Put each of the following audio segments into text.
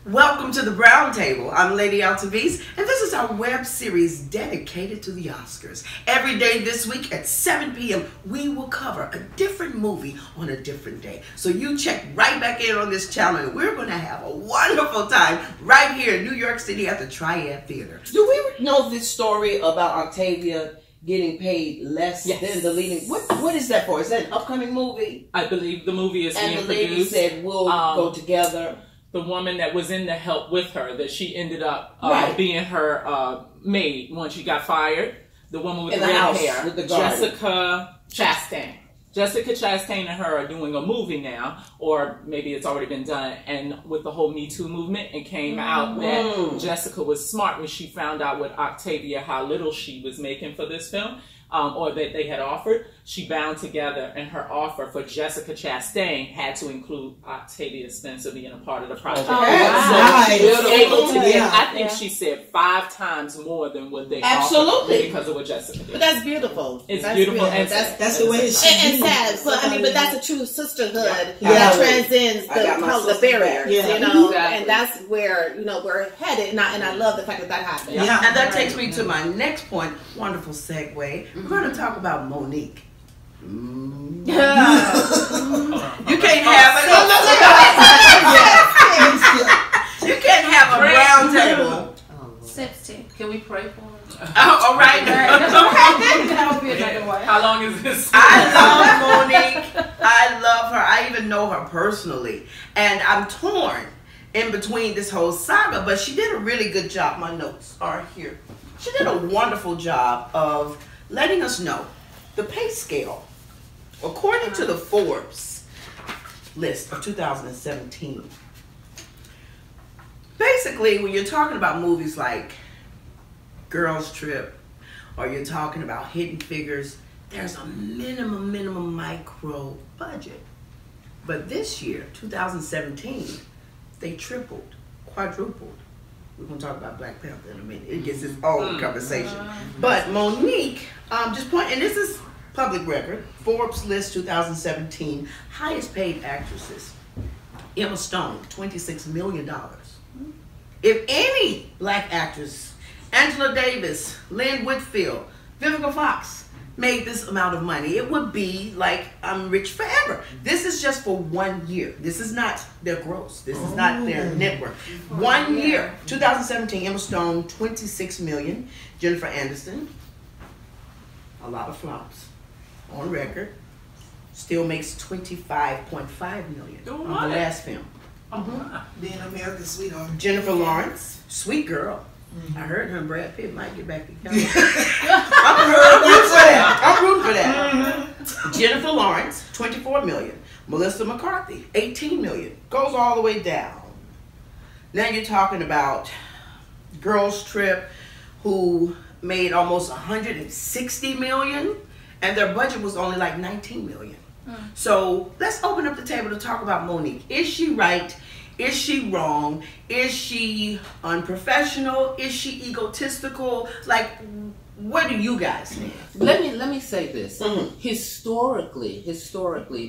Welcome to the Brown Table. I'm Lady Altavis, and this is our web series dedicated to the Oscars. Every day this week at 7 p.m., we will cover a different movie on a different day. So you check right back in on this channel, and we're going to have a wonderful time right here in New York City at the Triad Theater. Do we know this story about Octavia getting paid less than the leading? What is that for? Is that an upcoming movie? I believe the movie is being produced. And the lady said we'll go together. The woman that was in the help with her, that she ended up being her maid when she got fired. The woman with the red hair, with the Jessica Chastain. Jessica Chastain and her are doing a movie now, or maybe it's already been done, and with the whole Me Too movement, it came out that Jessica was smart when she found out with Octavia how little she was making for this film, or that they had offered. She bound together, and her offer for Jessica Chastain had to include Octavia Spencer being a part of the project. Oh, wow. So she was able to get, I think she said 5 times more than what they offered because of what Jessica did. But that's beautiful. It's beautiful. And that's the way it should be. And sad. But that's a true sisterhood that transcends the barriers, you know? And that's where, you know, we're headed. And I love the fact that that happened. Yeah. And that takes me to my next point. Wonderful segue. We're going to talk about Monique. You can't have it. You can't have a brown table. Sipsy. Can we pray for him? All right. That would be another way. How long is this? I love Monique. I love her. I even know her personally. And I'm torn in between this whole saga, but she did a really good job. My notes are here. She did a wonderful job of letting us know the pay scale. According to the Forbes list of 2017, basically when you're talking about movies like Girls Trip, or you're talking about Hidden Figures, there's a minimum micro budget. But this year, 2017, they tripled, quadrupled. We're going to talk about Black Panther in a minute. It gets its own conversation. But Monique, just point, and this is public record, Forbes list 2017, highest paid actresses. Emma Stone, $26 million. If any black actress, Angela Davis, Lynn Whitfield, Vivica Fox, made this amount of money, it would be like I'm rich forever. This is just for 1 year. This is not their gross. This is not their net worth. 1 year. 2017, Emma Stone, $26 million. Jennifer Aniston, a lot of flops. On record, still makes $25.5 million on the last film. Being America's sweetheart. Jennifer Lawrence, sweet girl. I heard her and Brad Pitt might get back together. I'm rooting for that. Jennifer Lawrence, $24 million. Melissa McCarthy, $18 million. Goes all the way down. Now you're talking about Girls Trip, who made almost $160 million. And their budget was only like $19 million. So let's open up the table to talk about Monique. Is she right? Is she wrong? Is she unprofessional? Is she egotistical? Like, where do you guys stand? Let me say this. Historically,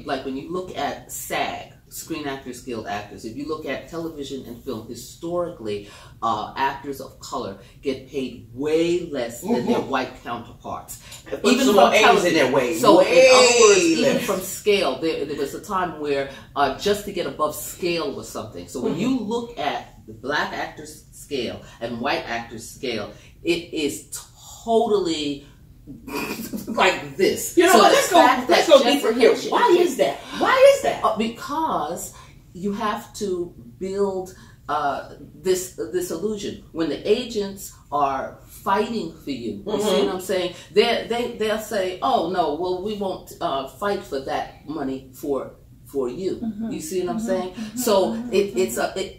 like when you look at SAG, Screen Actors Guild actors, if you look at television and film, historically, actors of color get paid way less than their white counterparts. Even from television. So in other words, even from scale, there was a time where just to get above scale was something. So when you look at the black actors scale and white actors scale, it is totally like this. You know, so let's go deeper here. Why is that? Why is that? Because you have to build this illusion. When the agents are fighting for you, you see what I'm saying? They'll say, "Oh no, well we won't fight for that money for you." You see what I'm saying? So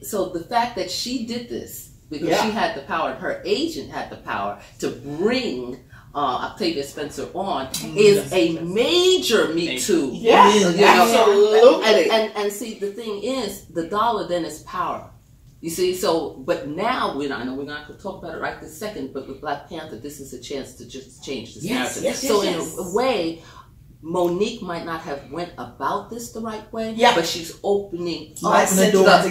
so the fact that she did this because she had the power, and her agent had the power to bring Octavia Spencer on is a major Me Too. Absolutely. And see, the thing is, the dollar then is power. You see, so, but now, I know we're not going to talk about it right this second, but with Black Panther, this is a chance to just change this narrative. So in a way, Monique might not have went about this the right way, but she's opening the story about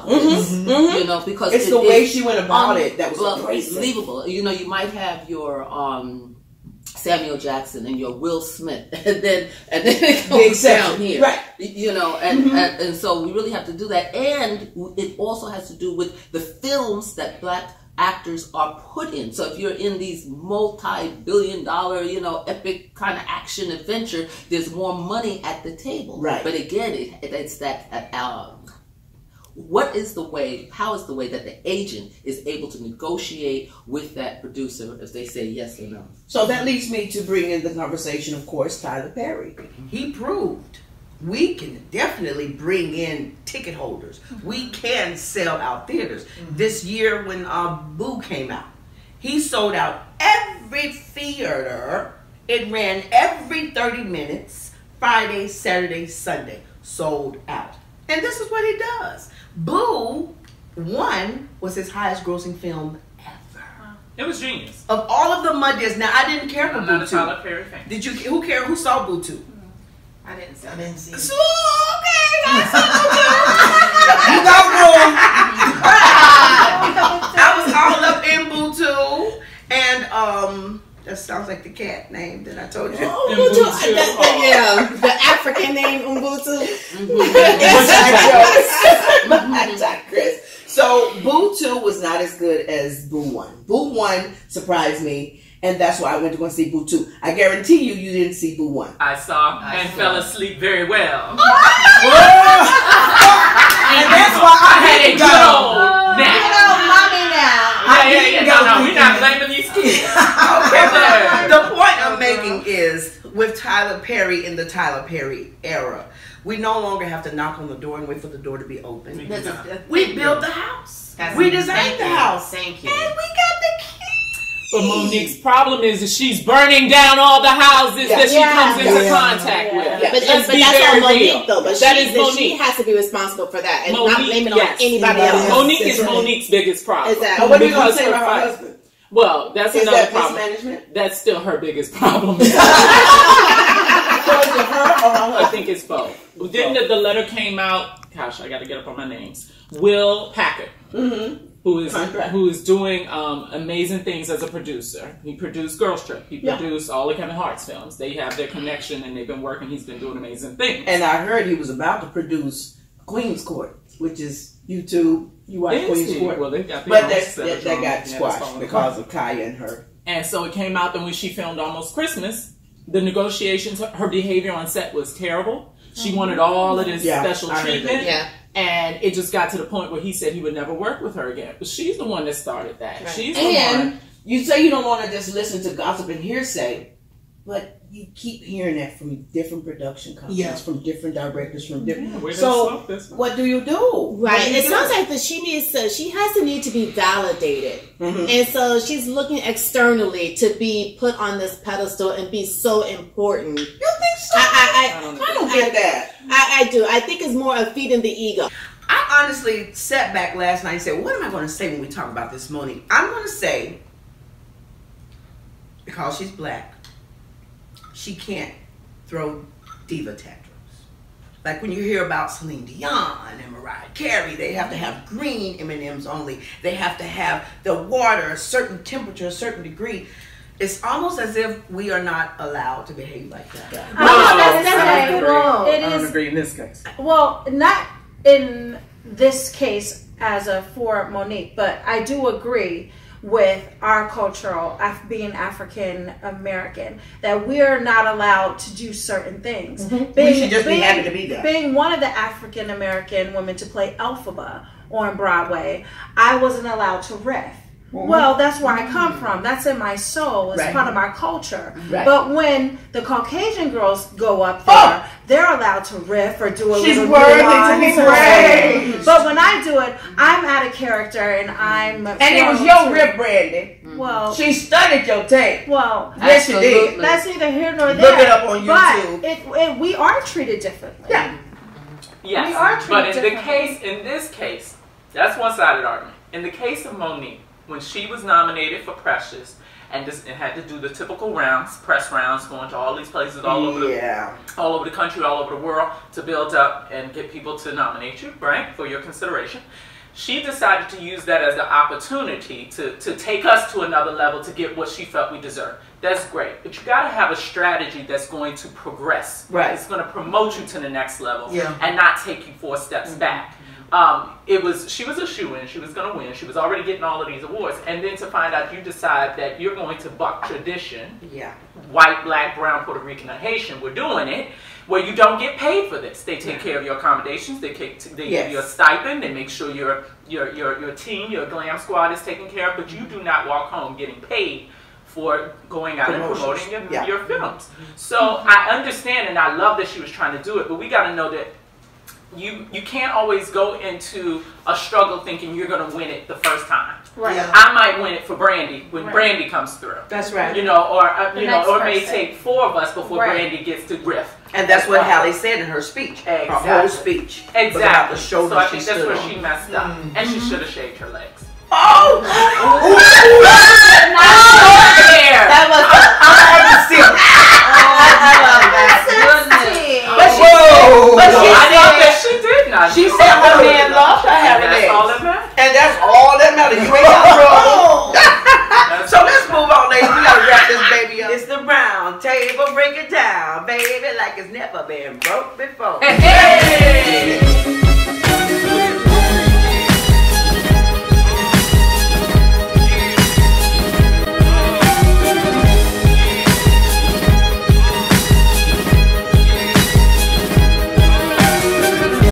this. You know, because it's the way she went about it that was unbelievable. You know, you might have your Samuel Jackson and your Will Smith, and then it goes down here, right? You know, and so we really have to do that, and it also has to do with the films that Black actors are put in. So if you're in these multi-billion-dollar, you know, epic kind of action adventure, there's more money at the table, right? But again, it's that. What is the way? How is the way that the agent is able to negotiate with that producer if they say yes or no? So that leads me to bring in the conversation, of course, Tyler Perry. He proved we can definitely bring in ticket holders. We can sell out theaters. This year when Boo came out, he sold out every theater. It ran every 30 minutes, Friday, Saturday, Sunday, sold out. And this is what he does. Boo 1 was his highest grossing film ever. It was genius. Of all of the Mondays, now I didn't care for Boo 2. I'm not a Tyler Perry fan. Did you? Who cared? Who saw Boo 2? I didn't see it. So, okay, I saw Boo 2. You got room. I was all up in Boo 2, and that sounds like the cat name that I told you. Ubuntu. Yeah, the African name Ubuntu. I digress. So Boo 2 was not as good as Boo 1. Boo 1 surprised me, and that's why I went to go see Boo 2. I guarantee you didn't see Boo 1. I saw and fell asleep very well. And that's why I had to go. Mommy now. No, we're not blaming these kids. Okay, the point I'm making is with Tyler Perry in the Tyler Perry era, we no longer have to knock on the door and wait for the door to be open. We built the house. We designed the house. Thank you. And we got the keys. But Monique's problem is that she's burning down all the houses that she comes into contact with. But that's on Monique though. But she has to be responsible for that and not blame it on anybody else. Monique is Monique's biggest problem. Exactly. What are you going to say about her husband? Well, that's is another that problem. Mismanagement? That's still her biggest problem. I think it's both. Didn't the letter came out? Gosh, I got to get up on my names. Will Packard, who is doing amazing things as a producer. He produced Girls Trip. He produced all of Kevin Hart's films. They have their connection and they've been working. He's been doing amazing things. And I heard he was about to produce Queen's Court, which is YouTube. You watch Queen's Court? Well, they got but that got squashed because of Kaya and her. And so it came out that when she filmed Almost Christmas, the negotiations, her behavior on set was terrible. She wanted all of this special treatment. And it just got to the point where he said he would never work with her again. But she's the one that started that. Right. She's the one. You say you don't want to just listen to gossip and hearsay, but you keep hearing that from different production companies, from different directors, from different. So what do you do? Right. It sounds like that she has to need to be validated, and so she's looking externally to be put on this pedestal and be so important. You think so? I don't get that. I do. I think it's more of feeding the ego. I honestly sat back last night and said, what am I going to say when we talk about this Monique? I'm going to say, because she's black, she can't throw diva tantrums. Like when you hear about Celine Dion and Mariah Carey, they have to have green M&Ms only. They have to have the water a certain temperature, a certain degree. It's almost as if we are not allowed to behave like that. I don't agree in this case. Well, not in this case for Monique, but I do agree with our cultural, being African American, that we are not allowed to do certain things. We should just be happy to be there. Being one of the African American women to play Elphaba on Broadway, I wasn't allowed to riff. Well, that's where I come from. That's in my soul. It's part of my culture. But when the Caucasian girls go up there, they're allowed to riff or do a little worthy to be praised. But when I do it, I'm out of character and I'm... And it was your rip, Brandy. Well... She studied your tape. Well... Yes, she did. That's neither here nor there. Look it up on YouTube. But we are treated differently. Yes, we are treated differently. In this case, that's one-sided argument. In the case of Monique, when she was nominated for Precious, and it had to do the typical rounds, press rounds, going to all these places all over the country, all over the world, to build up and get people to nominate you, right, for your consideration. She decided to use that as the opportunity to take us to another level, to get what she felt we deserved. That's great, but you got to have a strategy that's going to progress. Right. It's going to promote you to the next level, yeah, and not take you 4 steps back. She was a shoo-in. She was going to win. She was already getting all of these awards, and then to find out you decide that you're going to buck tradition. Yeah. White, black, brown, Puerto Rican, or Haitian. We're doing it where you don't get paid for this. They take care of your accommodations. They give you a stipend. They make sure your team, your glam squad is taken care of. But you do not walk home getting paid for going out and promoting your films. So I understand, and I love that she was trying to do it. But we got to know that you can't always go into a struggle thinking you're going to win it the first time. Right. Yeah. I might win it for Brandy when Brandy comes through. That's right. You know, or it may take 4 of us before Brandy gets to riff. And that's what Hallie said in her speech. Exactly. Her whole speech. Exactly. The shoulder so I think she that's stood where on. she messed up, and she should have shaved her legs. Oh! That was she did not. She said her man loved her hair legs. That's all that matters. And that's all that matters. You ain't got trouble. So let's move on, ladies. We gotta wrap this baby up. It's the brown table. Break it down, baby, like it's never been broke before. Hey!